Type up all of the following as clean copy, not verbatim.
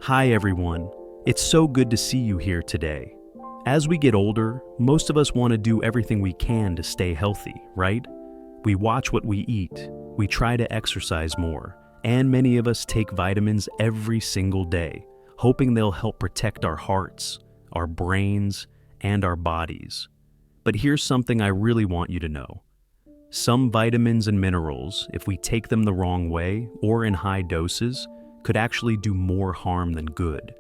Hi everyone, it's so good to see you here today. As we get older, most of us want to do everything we can to stay healthy, right? We watch what we eat, we try to exercise more, and many of us take vitamins every single day, hoping they'll help protect our hearts, our brains, and our bodies. But here's something I really want you to know. Some vitamins and minerals, if we take them the wrong way or in high doses, could actually do more harm than good,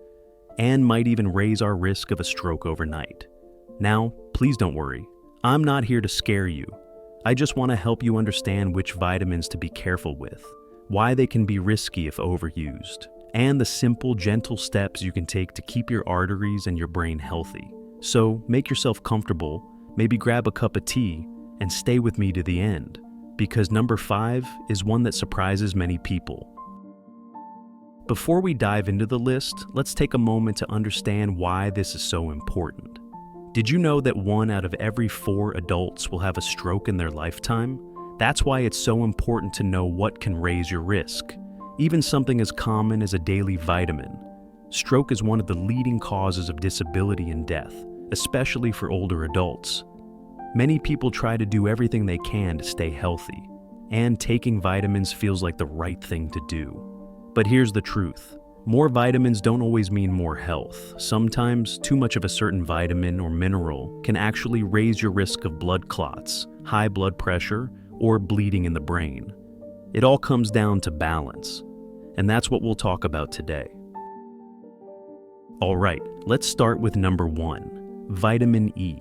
and might even raise our risk of a stroke overnight. Now, please don't worry. I'm not here to scare you. I just want to help you understand which vitamins to be careful with, why they can be risky if overused, and the simple, gentle steps you can take to keep your arteries and your brain healthy. So make yourself comfortable, maybe grab a cup of tea, and stay with me to the end, because number 5 is one that surprises many people. Before we dive into the list, let's take a moment to understand why this is so important. Did you know that 1 out of every 4 adults will have a stroke in their lifetime? That's why it's so important to know what can raise your risk, even something as common as a daily vitamin. Stroke is one of the leading causes of disability and death, especially for older adults. Many people try to do everything they can to stay healthy, and taking vitamins feels like the right thing to do. But here's the truth. More vitamins don't always mean more health. Sometimes too much of a certain vitamin or mineral can actually raise your risk of blood clots, high blood pressure, or bleeding in the brain. It all comes down to balance, and that's what we'll talk about today. All right, let's start with number 1, vitamin E.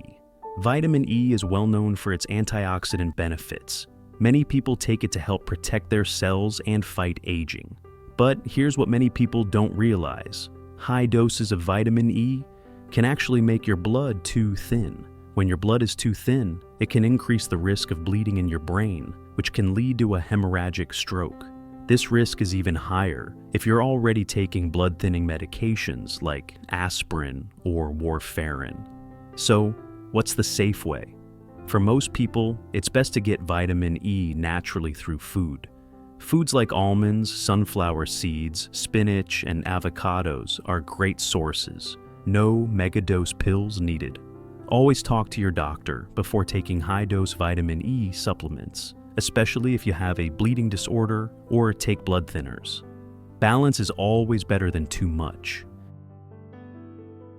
Vitamin E is well known for its antioxidant benefits. Many people take it to help protect their cells and fight aging. But here's what many people don't realize. High doses of vitamin E can actually make your blood too thin. When your blood is too thin, it can increase the risk of bleeding in your brain, which can lead to a hemorrhagic stroke. This risk is even higher if you're already taking blood-thinning medications like aspirin or warfarin. So, what's the safe way? For most people, it's best to get vitamin E naturally through food. Foods like almonds, sunflower seeds, spinach, and avocados are great sources. No megadose pills needed. Always talk to your doctor before taking high-dose vitamin E supplements, especially if you have a bleeding disorder or take blood thinners. Balance is always better than too much.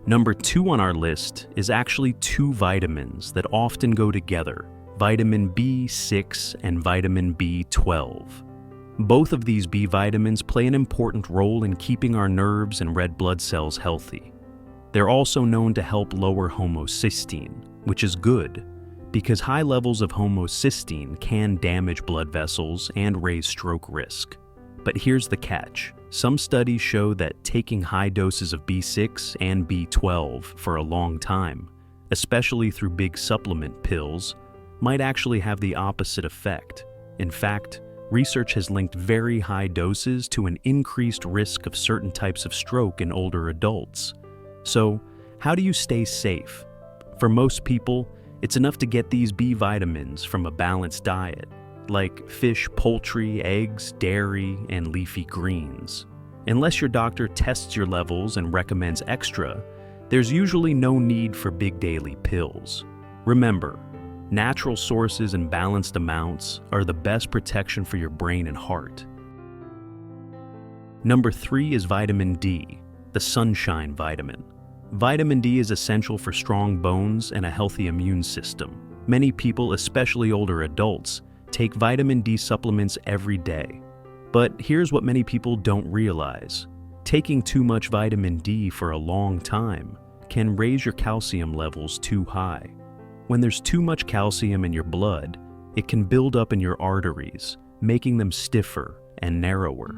Number 2 on our list is actually 2 vitamins that often go together, vitamin B6 and vitamin B12. Both of these B vitamins play an important role in keeping our nerves and red blood cells healthy. They're also known to help lower homocysteine, which is good, because high levels of homocysteine can damage blood vessels and raise stroke risk. But here's the catch. Some studies show that taking high doses of B6 and B12 for a long time, especially through big supplement pills, might actually have the opposite effect. In fact, research has linked very high doses to an increased risk of certain types of stroke in older adults. So, how do you stay safe? For most people, it's enough to get these B vitamins from a balanced diet, like fish, poultry, eggs, dairy, and leafy greens. Unless your doctor tests your levels and recommends extra, there's usually no need for big daily pills. Remember, natural sources and balanced amounts are the best protection for your brain and heart. Number 3 is vitamin D, the sunshine vitamin. Vitamin D is essential for strong bones and a healthy immune system. Many people, especially older adults, take vitamin D supplements every day. But here's what many people don't realize. Taking too much vitamin D for a long time can raise your calcium levels too high. When there's too much calcium in your blood, it can build up in your arteries, making them stiffer and narrower.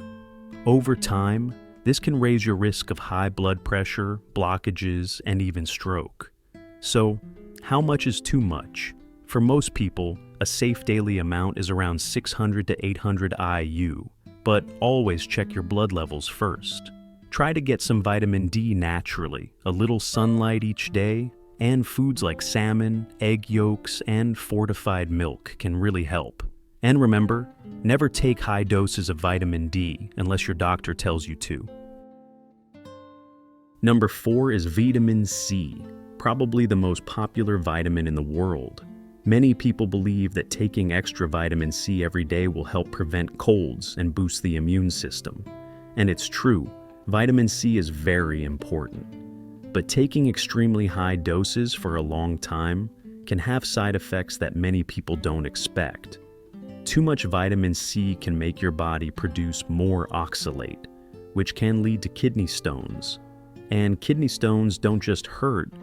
Over time, this can raise your risk of high blood pressure, blockages, and even stroke. So, how much is too much? For most people, a safe daily amount is around 600 to 800 IU, but always check your blood levels first. Try to get some vitamin D naturally, a little sunlight each day, and foods like salmon, egg yolks, and fortified milk can really help. And remember, never take high doses of vitamin D unless your doctor tells you to. Number 4 is vitamin C, probably the most popular vitamin in the world. Many people believe that taking extra vitamin C every day will help prevent colds and boost the immune system. And it's true, vitamin C is very important. But taking extremely high doses for a long time can have side effects that many people don't expect. Too much vitamin C can make your body produce more oxalate, which can lead to kidney stones. And kidney stones don't just hurt,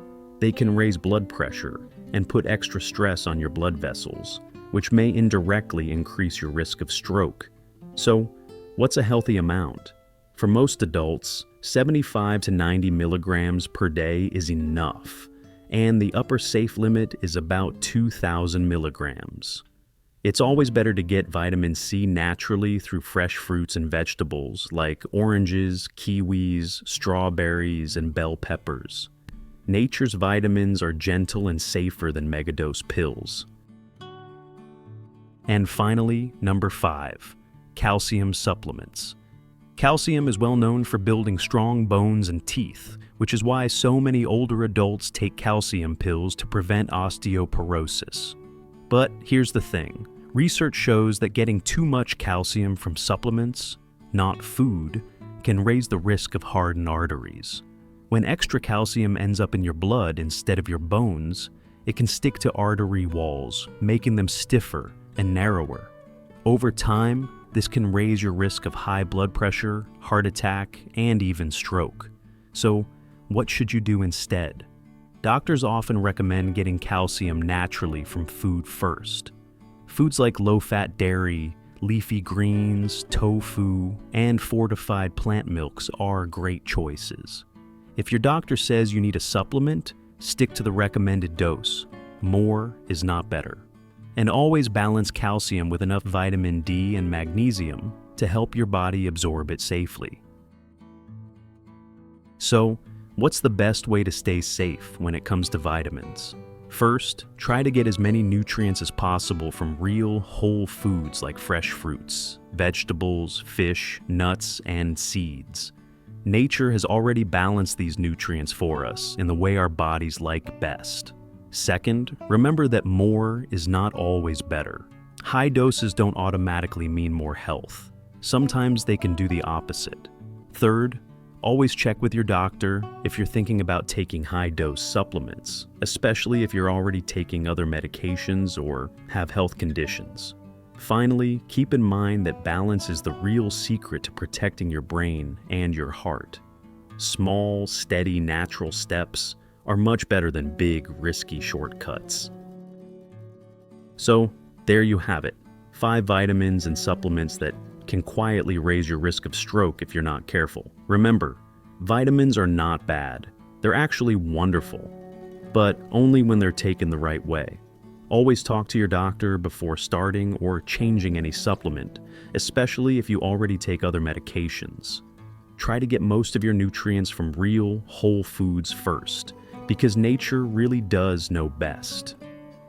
they can raise blood pressure and put extra stress on your blood vessels, which may indirectly increase your risk of stroke. So, what's a healthy amount? For most adults, 75 to 90 milligrams per day is enough, and the upper safe limit is about 2,000 milligrams. It's always better to get vitamin C naturally through fresh fruits and vegetables like oranges, kiwis, strawberries, and bell peppers. Nature's vitamins are gentle and safer than megadose pills. And finally, number 5, calcium supplements. Calcium is well known for building strong bones and teeth, which is why so many older adults take calcium pills to prevent osteoporosis. But here's the thing. Research shows that getting too much calcium from supplements, not food, can raise the risk of hardened arteries. When extra calcium ends up in your blood instead of your bones, it can stick to artery walls, making them stiffer and narrower. Over time, this can raise your risk of high blood pressure, heart attack, and even stroke. So, what should you do instead? Doctors often recommend getting calcium naturally from food first. Foods like low-fat dairy, leafy greens, tofu, and fortified plant milks are great choices. If your doctor says you need a supplement, stick to the recommended dose. More is not better. And always balance calcium with enough vitamin D and magnesium to help your body absorb it safely. So, what's the best way to stay safe when it comes to vitamins? First, try to get as many nutrients as possible from real, whole foods like fresh fruits, vegetables, fish, nuts, and seeds. Nature has already balanced these nutrients for us in the way our bodies like best. Second, remember that more is not always better. High doses don't automatically mean more health. Sometimes they can do the opposite. Third, always check with your doctor if you're thinking about taking high-dose supplements, especially if you're already taking other medications or have health conditions. Finally, keep in mind that balance is the real secret to protecting your brain and your heart. Small, steady, natural steps are much better than big, risky shortcuts. So, there you have it. 5 vitamins and supplements that can quietly raise your risk of stroke if you're not careful. Remember, vitamins are not bad. They're actually wonderful, but only when they're taken the right way. Always talk to your doctor before starting or changing any supplement, especially if you already take other medications. Try to get most of your nutrients from real, whole foods first, because nature really does know best.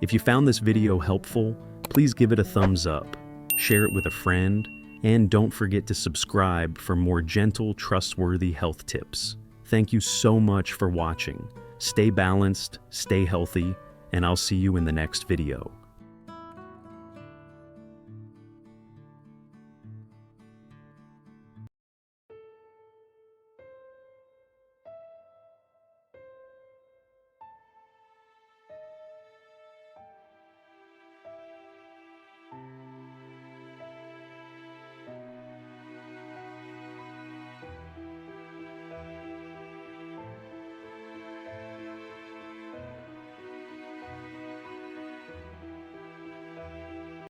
If you found this video helpful, please give it a thumbs up, share it with a friend, and don't forget to subscribe for more gentle, trustworthy health tips. Thank you so much for watching. Stay balanced, stay healthy, and I'll see you in the next video.